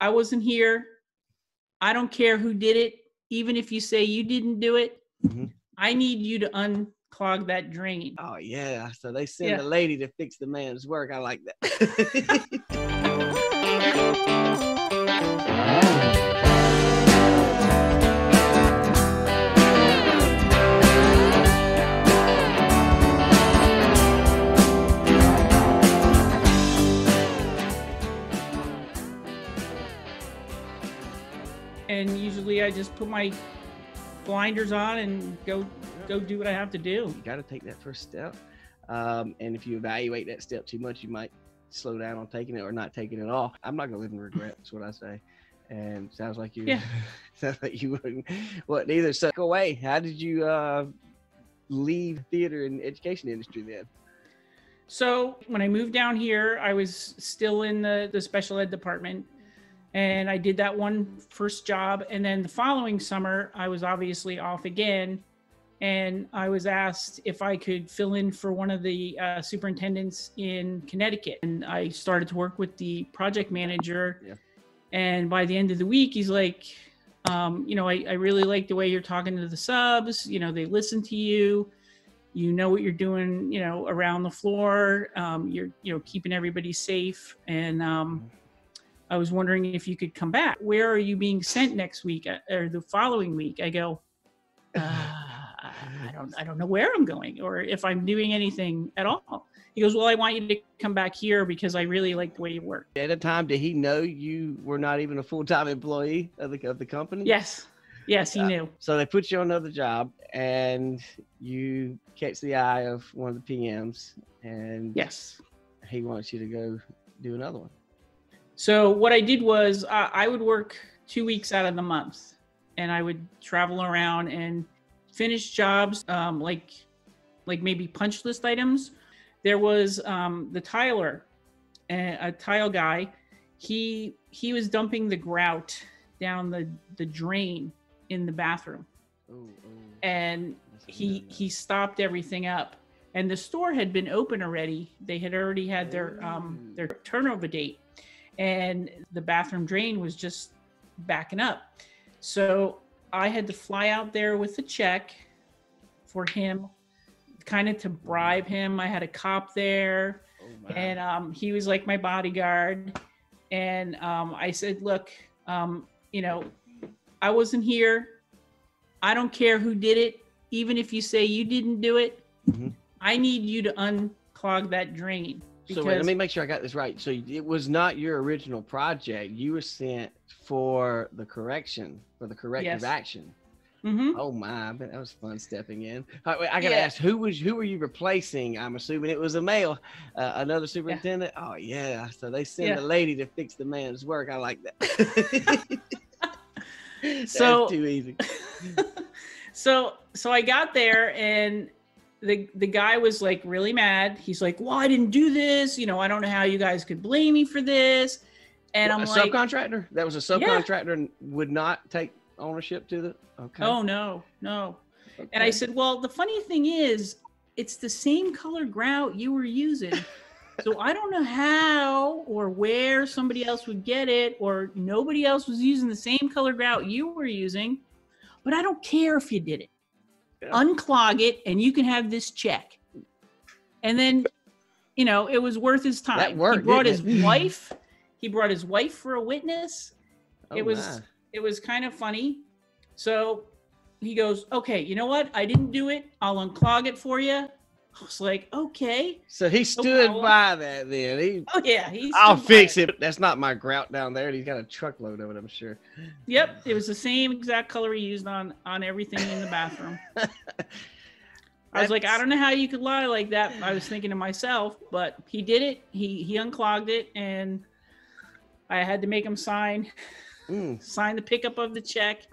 I wasn't here. I don't care who did it. Even if you say you didn't do it, I need you to unclog that drain. Oh, yeah. So they send a lady to fix the man's work. I like that. And usually I just put my blinders on and go do what I have to do. You got to take that first step. And if you evaluate that step too much, you might slow down on taking it or not taking it off. I'm not going to live in regret. That's what I say. And sounds like you, sounds like you wouldn't either. So go away. How did you leave theater and education industry then? So when I moved down here, I was still in the special ed department. And I did that one first job. And then the following summer, I was obviously off again. And I was asked if I could fill in for one of the superintendents in Connecticut. And I started to work with the project manager. Yeah. And by the end of the week, he's like, I really like the way you're talking to the subs. They listen to you. You know what you're doing, around the floor. You're keeping everybody safe. And I was wondering if you could come back. Where are you being sent next week or the following week? I go, I don't know where I'm going or if I'm doing anything at all. He goes, well, I want you to come back here because I really like the way you work. At a time, did he know you were not even a full-time employee of the company? Yes, he knew. So they put you on another job and you catch the eye of one of the PMs and he wants you to go do another one. So what I did was I would work 2 weeks out of the month and I would travel around and finish jobs like maybe punch list items. There was the tiler, a tile guy. He was dumping the grout down the drain in the bathroom. And he stopped everything up. And the store had been open already. They had already had their turnover date. And the bathroom drain was just backing up. So I had to fly out there with a check for him, kind of to bribe him. I had a cop there, and he was like my bodyguard. And I said, look, I wasn't here. I don't care who did it. Even if you say you didn't do it, I need you to unclog that drain. So wait, let me make sure I got this right. So it was not your original project. You were sent for the corrective action. Oh my, I bet that was fun stepping in. All right, I got to ask, who were you replacing? I'm assuming it was a male, another superintendent. Oh yeah. So they send a lady to fix the man's work. I like that. So too easy. So I got there and the guy was like really mad. He's like, well, I didn't do this. I don't know how you guys could blame me for this. And I'm like, subcontractor? That was a subcontractor and would not take ownership to the, okay. Oh, no. Okay. And I said, well, the funny thing is, it's the same color grout you were using. So I don't know how or where somebody else would get it or nobody else was using the same color grout you were using, but I don't care if you did it. Unclog it and you can have this check. And then, it was worth his time. That worked, he brought his wife. He brought his wife for a witness. It was kind of funny. So he goes, okay, you know what? I didn't do it. I'll unclog it for you. I was like, okay. So he stood by that then. I'll fix it. That's not my grout down there. He's got a truckload of it, I'm sure. Yep. It was the same exact color he used on everything in the bathroom. I was like, I don't know how you could lie like that. I was thinking to myself, but he did it. He unclogged it and I had to make him sign the pickup of the check.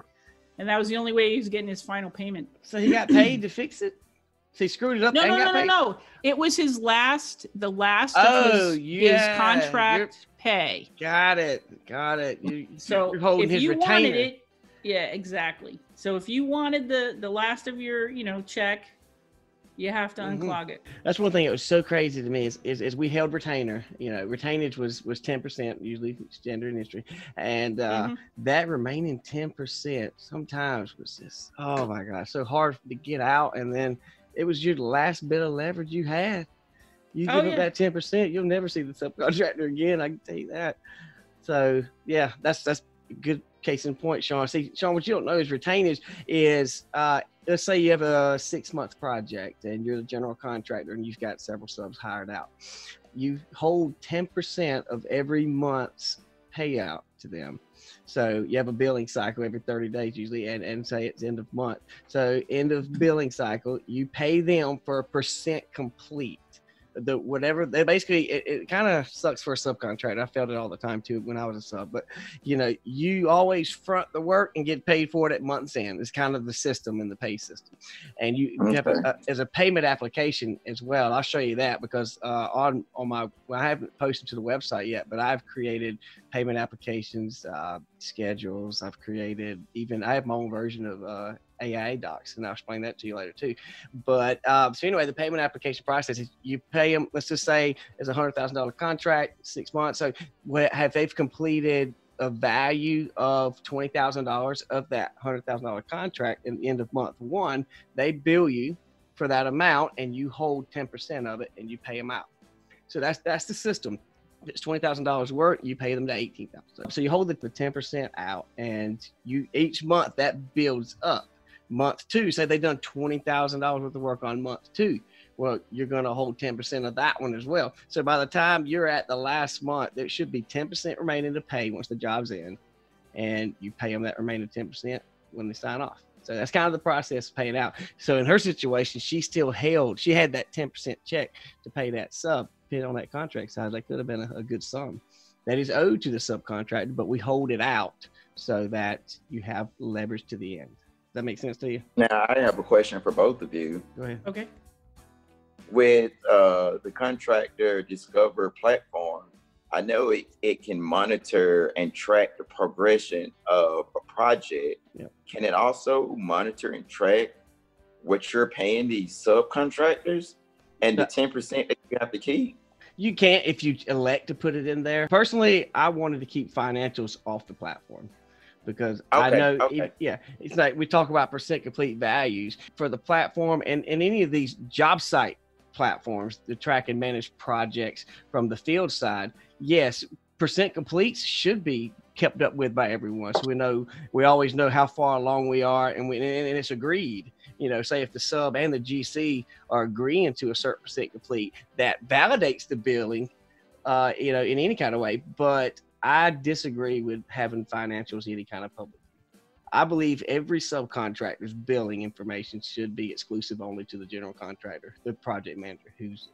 And that was the only way he was getting his final payment. So he got paid to fix it? So he screwed it up and got paid? No. It was the last of his contract pay. Got it. So you're holding his retainer. Wanted it, exactly. So if you wanted the last of your, check, You have to unclog it. That's one thing that was so crazy to me is we held retainer. Retainage was 10%, usually standard industry. And that remaining 10% sometimes was just, oh my gosh, so hard to get out. And then it was your last bit of leverage you had. You give up that 10%, you'll never see the subcontractor again. I can tell you that. So yeah, that's a good case in point, Sean. See, Sean, what you don't know is retainage is, let's say you have a 6-month project and you're the general contractor and you've got several subs hired out. You hold 10% of every month's payout to them. So you have a billing cycle every 30 days usually, and say it's end of month. So end of billing cycle, you pay them for a percent complete. Whatever they basically, it kind of sucks for a subcontractor. I felt it all the time too when I was a sub, but you always front the work and get paid for it at month's end. It's kind of the system in the pay system, and you have as a payment application as well. I'll show you that because on my, I haven't posted to the website yet, but I've created payment applications, schedules. I've created I have my own version of AI docs, and I'll explain that to you later too. But so anyway, the payment application process is you pay them, let's just say it's a $100,000 contract, 6 months. So have they've completed a value of $20,000 of that $100,000 contract at the end of month 1, they bill you for that amount and you hold 10% of it and you pay them out. So that's the system. If it's $20,000 work, you pay them to $18,000. So you hold it for 10% out, and each month that builds up. Month 2, say they've done $20,000 worth of work on month 2. Well, you're going to hold 10% of that one as well. So by the time you're at the last month, there should be 10% remaining to pay once the job's in, and you pay them that remaining 10% when they sign off. So that's kind of the process of paying out. So in her situation, she had that 10% check to pay that sub. Depending on that contract size, that could have been a good sum that is owed to the subcontractor, but we hold it out so that you have leverage to the end. Does that make sense to you? Now, I have a question for both of you. Go ahead. Okay. With the Contractor Discover platform, I know it can monitor and track the progression of a project. Yeah. Can it also monitor and track what you're paying these subcontractors and the 10% that you have to keep? You can't if you elect to put it in there. Personally, I wanted to keep financials off the platform because I know, it's like we talk about percent complete values for the platform and any of these job site platforms to track and manage projects from the field side. Yes, percent completes should be kept up with by everyone. So we always know how far along we are, and it's agreed. Say if the sub and the GC are agreeing to a certain percent complete, that validates the billing, in any kind of way. But I disagree with having financials any kind of public. I believe every subcontractor's billing information should be exclusive only to the general contractor, the project manager who's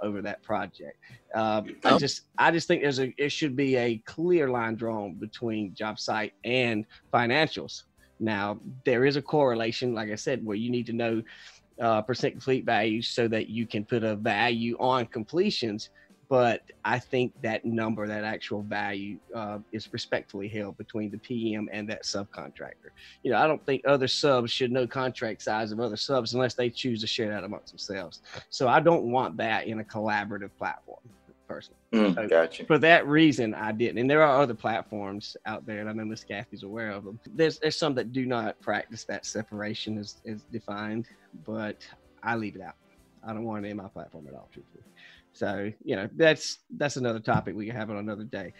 over that project. I just think it should be a clear line drawn between job site and financials. Now, there is a correlation, like I said, where you need to know percent complete values so that you can put a value on completions. But I think that number, that actual value, is respectfully held between the PM and that subcontractor. I don't think other subs should know contract size of other subs unless they choose to share that amongst themselves. So I don't want that in a collaborative platform, personally. So Gotcha. for that reason, I didn't. And there are other platforms out there, and I know Miss Cathy's aware of them. There's some that do not practice that separation as defined, but I leave it out. I don't want it in my platform at all, truthfully. So, that's another topic we can have on another day.